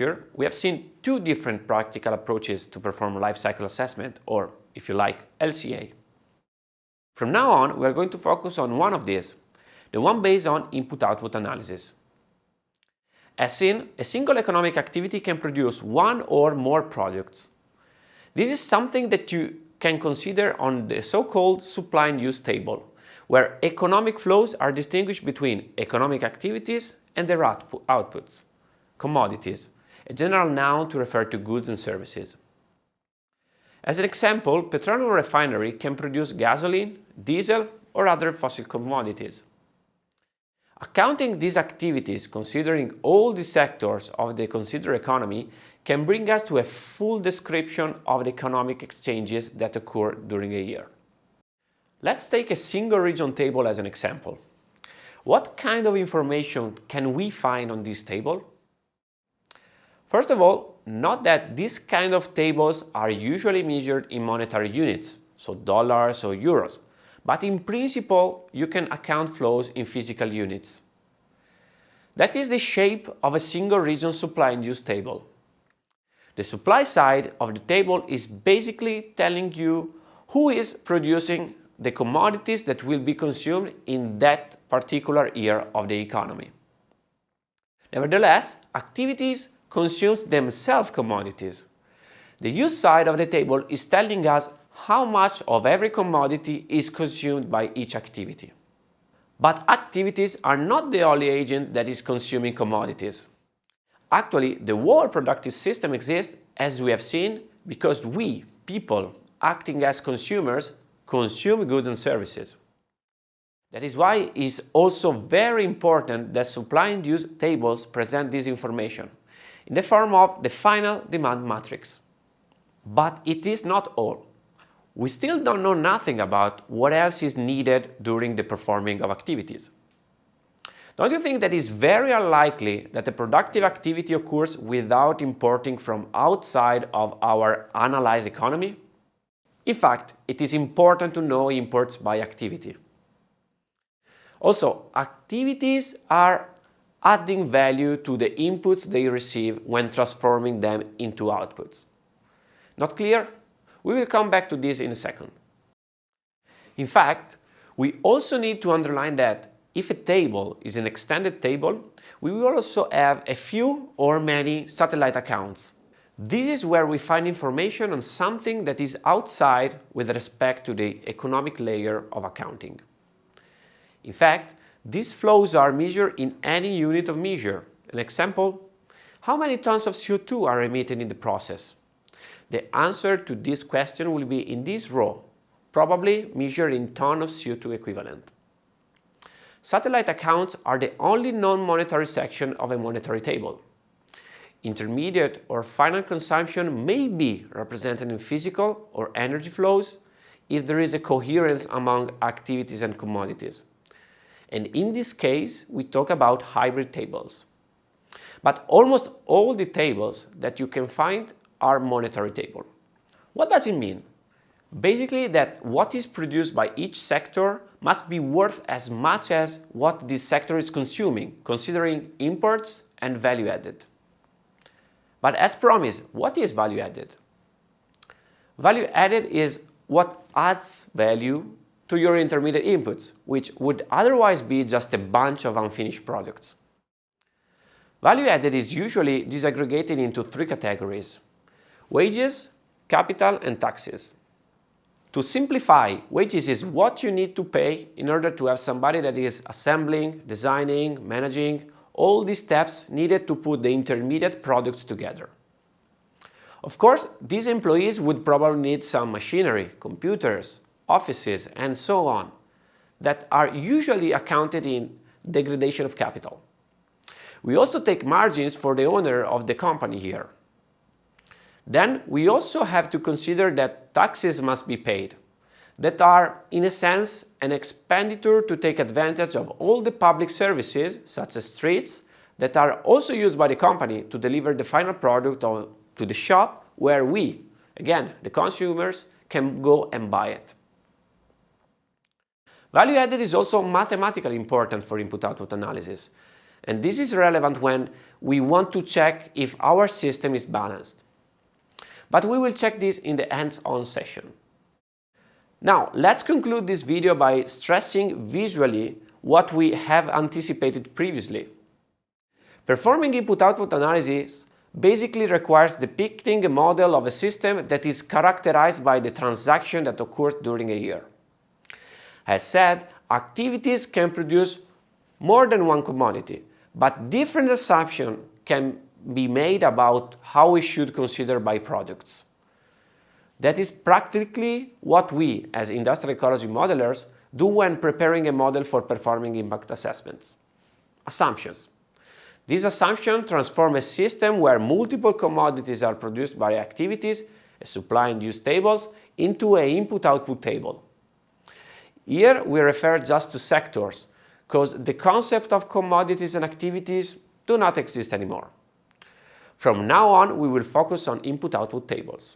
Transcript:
lecture, we have seen two different practical approaches to perform life cycle assessment, or, if you like, LCA. From now on, we are going to focus on one of these, the one based on input-output analysis. As seen, a single economic activity can produce one or more products. This is something that you can consider on the so-called supply and use table, where economic flows are distinguished between economic activities and their outputs, commodities, a general noun to refer to goods and services. As an example, petroleum refinery can produce gasoline, diesel, or other fossil commodities. Accounting these activities, considering all the sectors of the considered economy, can bring us to a full description of the economic exchanges that occur during a year. Let's take a single region table as an example. What kind of information can we find on this table? First of all, note that these kind of tables are usually measured in monetary units, so dollars or euros, but in principle you can account flows in physical units. That is the shape of a single region supply and use table. The supply side of the table is basically telling you who is producing the commodities that will be consumed in that particular year of the economy. Nevertheless, activities consumes themselves commodities. The use side of the table is telling us how much of every commodity is consumed by each activity. But activities are not the only agent that is consuming commodities. Actually, the whole productive system exists, as we have seen, because we, people, acting as consumers, consume goods and services. That is why it is also very important that supply and use tables present this information in the form of the final demand matrix. But it is not all. We still don't know nothing about what else is needed during the performing of activities. Don't you think that it is very unlikely that a productive activity occurs without importing from outside of our analyzed economy? In fact, it is important to know imports by activity. Also, activities are adding value to the inputs they receive when transforming them into outputs. Not clear? We will come back to this in a second. In fact, we also need to underline that if a table is an extended table, we will also have a few or many satellite accounts. This is where we find information on something that is outside with respect to the economic layer of accounting. In fact, these flows are measured in any unit of measure. An example, how many tons of CO2 are emitted in the process? The answer to this question will be in this row, probably measured in tons of CO2 equivalent. Satellite accounts are the only non-monetary section of a monetary table. Intermediate or final consumption may be represented in physical or energy flows if there is a coherence among activities and commodities. And in this case, we talk about hybrid tables. But almost all the tables that you can find are monetary tables. What does it mean? Basically that what is produced by each sector must be worth as much as what this sector is consuming, considering imports and value added. But as promised, what is value added? Value added is what adds value to your intermediate inputs, which would otherwise be just a bunch of unfinished products. Value added is usually disaggregated into three categories: wages, capital, and taxes. To simplify, wages is what you need to pay in order to have somebody that is assembling, designing, managing, all these steps needed to put the intermediate products together. Of course, these employees would probably need some machinery, computers, offices, and so on, that are usually accounted in degradation of capital. We also take margins for the owner of the company here. Then we also have to consider that taxes must be paid, that are, in a sense, an expenditure to take advantage of all the public services, such as streets, that are also used by the company to deliver the final product to the shop where we, again, the consumers, can go and buy it. Value added is also mathematically important for input-output analysis. And this is relevant when we want to check if our system is balanced. But we will check this in the hands-on session. Now, let's conclude this video by stressing visually what we have anticipated previously. Performing input-output analysis basically requires depicting a model of a system that is characterized by the transaction that occurs during a year. As said, activities can produce more than one commodity, but different assumptions can be made about how we should consider byproducts. That is practically what we, as industrial ecology modelers, do when preparing a model for performing impact assessments. Assumptions. These assumptions transform a system where multiple commodities are produced by activities, a supply and use tables, into an input-output table. Here we refer just to sectors, because the concept of commodities and activities do not exist anymore. From now on, we will focus on input-output tables.